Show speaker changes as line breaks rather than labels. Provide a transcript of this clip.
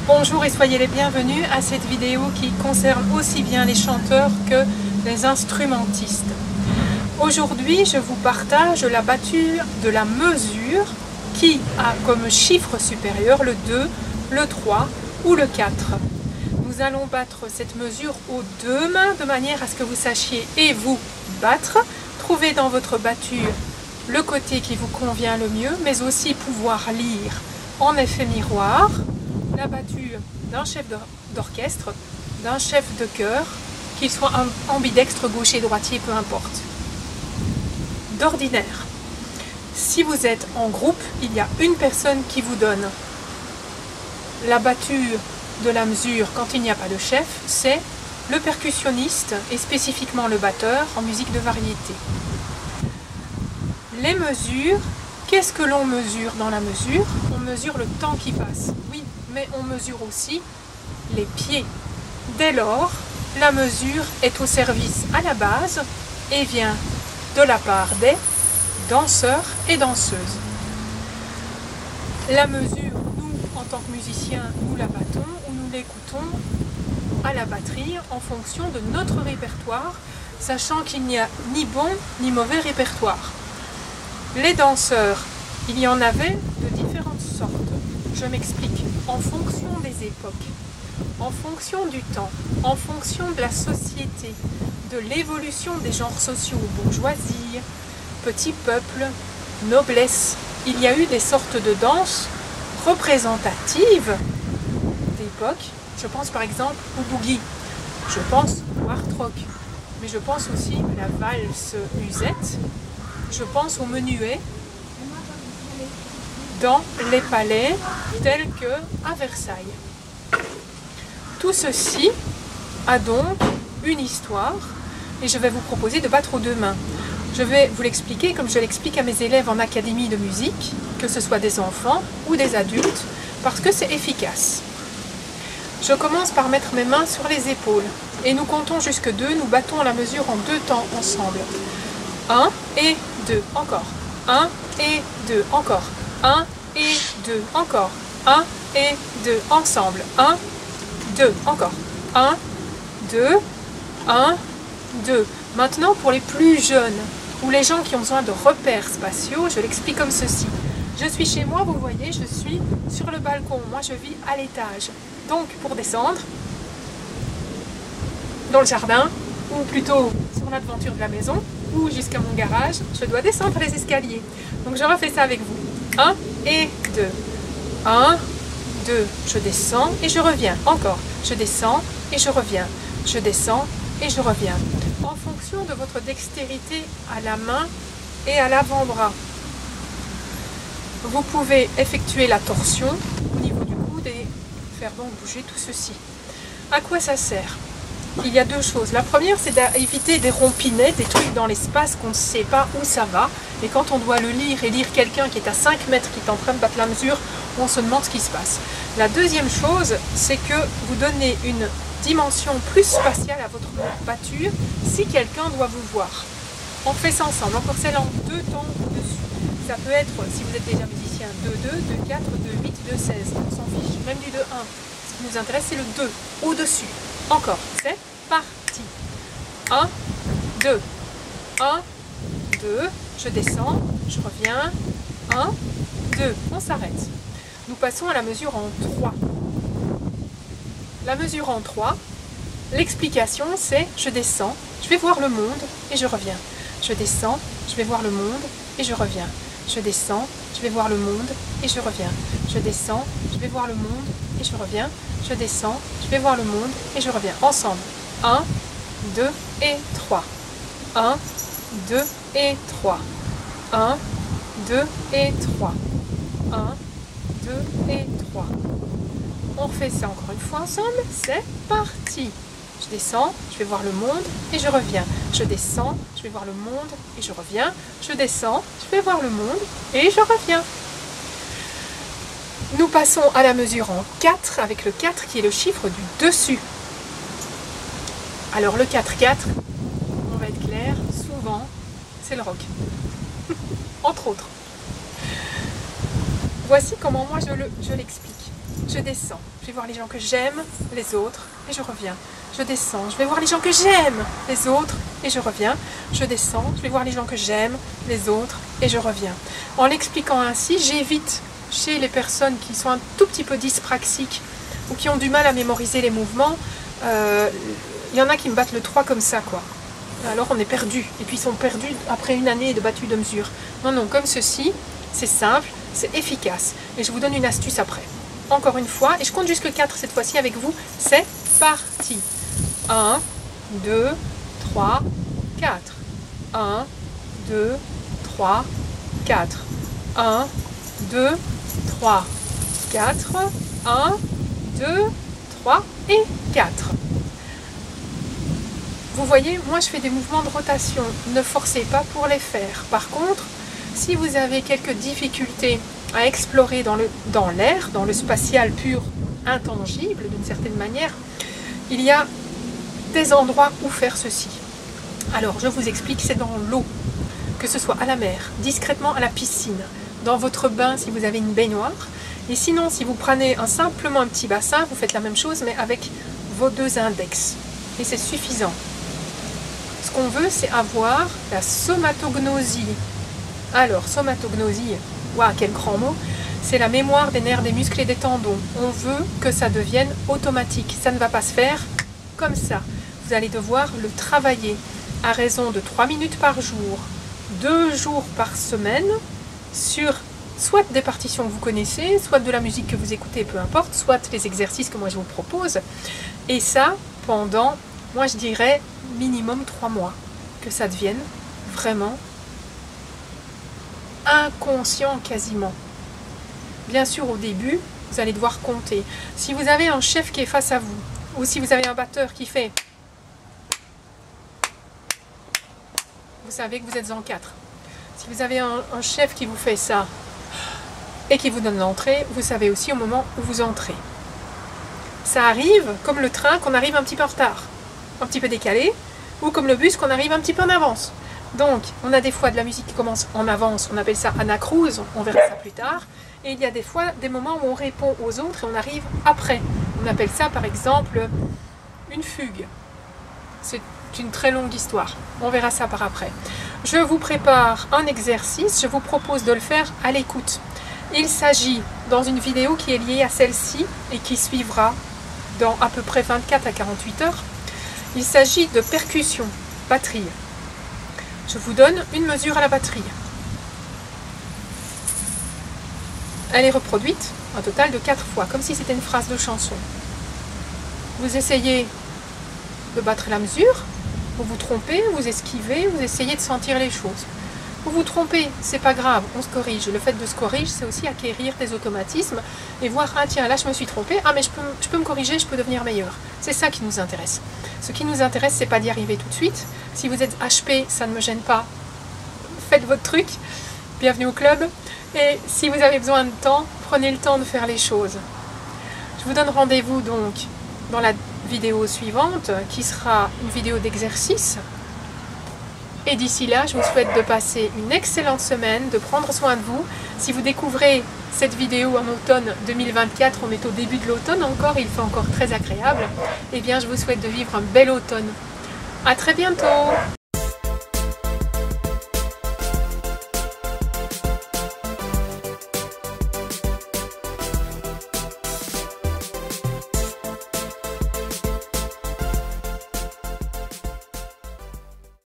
Bonjour et soyez les bienvenus à cette vidéo qui concerne aussi bien les chanteurs que les instrumentistes. Aujourd'hui, je vous partage la battue de la mesure qui a comme chiffre supérieur le 2, le 3 ou le 4. Nous allons battre cette mesure aux deux mains de manière à ce que vous sachiez et vous battre, trouver dans votre battue le côté qui vous convient le mieux, mais aussi pouvoir lire en effet miroir la battue d'un chef d'orchestre, d'un chef de chœur, qu'il soit ambidextre, gaucher, droitier, peu importe. D'ordinaire, si vous êtes en groupe, il y a une personne qui vous donne la battue de la mesure quand il n'y a pas de chef, c'est le percussionniste et spécifiquement le batteur en musique de variété. Les mesures, qu'est-ce que l'on mesure dans la mesure? On mesure le temps qui passe, oui, mais on mesure aussi les pieds. Dès lors, la mesure est au service à la base et vient de la part des danseurs et danseuses. La mesure, nous, en tant que musiciens, nous la battons ou nous l'écoutons à la batterie en fonction de notre répertoire, sachant qu'il n'y a ni bon ni mauvais répertoire. Les danseurs, il y en avait de différentes sortes. Je m'explique. En fonction des époques, en fonction du temps, en fonction de la société, de l'évolution des genres sociaux, bourgeoisie, petit peuple, noblesse, il y a eu des sortes de danses représentatives d'époque. Je pense par exemple au boogie, je pense au hard rock, mais je pense aussi à la valse musette, je pense au menuet dans les palais tels qu'à Versailles. Tout ceci a donc une histoire et je vais vous proposer de battre aux deux mains. Je vais vous l'expliquer comme je l'explique à mes élèves en académie de musique, que ce soit des enfants ou des adultes, parce que c'est efficace. Je commence par mettre mes mains sur les épaules et nous comptons jusque 2, nous battons la mesure en 2 temps ensemble. 1 et 2, encore. 1 et 2, encore. 1 et 2, encore. 1 et 2, ensemble. 1, 2, encore. 1, 2, 1, 2. Maintenant, pour les plus jeunes ou les gens qui ont besoin de repères spatiaux, je l'explique comme ceci. Je suis chez moi, vous voyez, je suis sur le balcon. Moi, je vis à l'étage. Donc, pour descendre, dans le jardin, ou plutôt sur la devanture de la maison, ou jusqu'à mon garage, je dois descendre les escaliers. Donc, je refais ça avec vous. 1 et 2. 1, 2. Je descends et je reviens. Encore. Je descends et je reviens. Je descends et je reviens. En fonction de votre dextérité à la main et à l'avant-bras, vous pouvez effectuer la torsion au niveau du coude et faire donc bouger tout ceci. À quoi ça sert? Il y a deux choses. La première, c'est d'éviter des rompinets, des trucs dans l'espace qu'on ne sait pas où ça va. Et quand on doit le lire et lire quelqu'un qui est à 5 mètres, qui est en train de battre la mesure, on se demande ce qui se passe. La deuxième chose, c'est que vous donnez une dimension plus spatiale à votre battue si quelqu'un doit vous voir. On fait ça ensemble. Encore celle en 2 temps au-dessus. Ça peut être, si vous êtes déjà musicien, 2-2, 2-4, 2-8, 2-16. On s'en fiche. Même du 2-1. Ce qui nous intéresse, c'est le 2 au-dessus. Encore. C'est parti. 1, 2. 1, 2. Je descends. Je reviens. 1, 2. On s'arrête. Nous passons à la mesure en 3. La mesure en 3, l'explication c'est je descends, je vais voir le monde et je reviens. Je descends, je vais voir le monde et je reviens. Je descends, je vais voir le monde et je reviens. Je descends, je vais voir le monde et je reviens. Je descends, je vais voir le monde et je reviens. Ensemble. 1, 2 et 3. 1, 2 et 3. 1, 2 et 3. 1, 2 et 3. On refait ça encore une fois ensemble, c'est parti. Je descends, je vais voir le monde et je reviens. Je descends, je vais voir le monde et je reviens. Je descends, je vais voir le monde et je reviens. Nous passons à la mesure en 4 avec le 4 qui est le chiffre du dessus. Alors le 4-4, on va être clair, souvent c'est le rock. Entre autres. Voici comment moi je l'explique. je descends, je vais voir les gens que j'aime, les autres, et je reviens. Je descends, je vais voir les gens que j'aime, les autres, et je reviens. Je descends, je vais voir les gens que j'aime, les autres, et je reviens. En l'expliquant ainsi, j'évite chez les personnes qui sont un tout petit peu dyspraxiques ou qui ont du mal à mémoriser les mouvements, il y en a qui me battent le 3 comme ça, quoi. Alors on est perdu, et puis ils sont perdus après une année de battu de mesure. Non, non, comme ceci, c'est simple, c'est efficace. Et je vous donne une astuce après. Encore une fois, et je compte jusque 4 cette fois-ci avec vous, c'est parti. 1, 2, 3, 4. 1, 2, 3, 4. 1, 2, 3, 4. 1, 2, 3 et 4. Vous voyez, moi je fais des mouvements de rotation. Ne forcez pas pour les faire. Par contre, si vous avez quelques difficultés à explorer dans l'air, dans le spatial pur, intangible d'une certaine manière, il y a des endroits où faire ceci. Alors, je vous explique, c'est dans l'eau, que ce soit à la mer, discrètement à la piscine, dans votre bain si vous avez une baignoire, et sinon, si vous prenez simplement un petit bassin, vous faites la même chose, mais avec vos 2 index. Et c'est suffisant. Ce qu'on veut, c'est avoir la somatognosie. Alors, somatognosie, waouh, quel grand mot, c'est la mémoire des nerfs, des muscles et des tendons. On veut que ça devienne automatique. Ça ne va pas se faire comme ça. Vous allez devoir le travailler à raison de 3 minutes par jour, 2 jours par semaine, sur soit des partitions que vous connaissez, soit de la musique que vous écoutez, peu importe, soit les exercices que moi je vous propose. Et ça, pendant, moi je dirais, minimum 3 mois, que ça devienne vraiment inconscient quasiment. Bien sûr, au début, vous allez devoir compter. Si vous avez un chef qui est face à vous, ou si vous avez un batteur qui fait, vous savez que vous êtes en 4. Si vous avez un chef qui vous fait ça, et qui vous donne l'entrée, vous savez aussi au moment où vous entrez. Ça arrive comme le train qu'on arrive un petit peu en retard, un petit peu décalé, ou comme le bus qu'on arrive un petit peu en avance. Donc, on a des fois de la musique qui commence en avance, on appelle ça anacrouse, on verra ça plus tard. Et il y a des fois des moments où on répond aux autres et on arrive après. On appelle ça par exemple une fugue. C'est une très longue histoire, on verra ça par après. Je vous prépare un exercice, je vous propose de le faire à l'écoute. Il s'agit dans une vidéo qui est liée à celle-ci et qui suivra dans à peu près 24 à 48 heures. Il s'agit de percussion, batterie. Je vous donne une mesure à la batterie. Elle est reproduite un total de 4 fois, comme si c'était une phrase de chanson. Vous essayez de battre la mesure, vous vous trompez, vous esquivez, vous essayez de sentir les choses. Vous vous trompez, c'est pas grave, on se corrige. Le fait de se corriger, c'est aussi acquérir des automatismes et voir, ah tiens, là je me suis trompée, ah mais je peux me corriger, je peux devenir meilleur. C'est ça qui nous intéresse. Ce qui nous intéresse, c'est pas d'y arriver tout de suite. Si vous êtes HP, ça ne me gêne pas. Faites votre truc, bienvenue au club. Et si vous avez besoin de temps, prenez le temps de faire les choses. Je vous donne rendez-vous donc dans la vidéo suivante, qui sera une vidéo d'exercice. Et d'ici là, je vous souhaite de passer une excellente semaine, de prendre soin de vous. Si vous découvrez cette vidéo en automne 2024, on est au début de l'automne encore, il fait encore très agréable, eh bien je vous souhaite de vivre un bel automne. À très bientôt!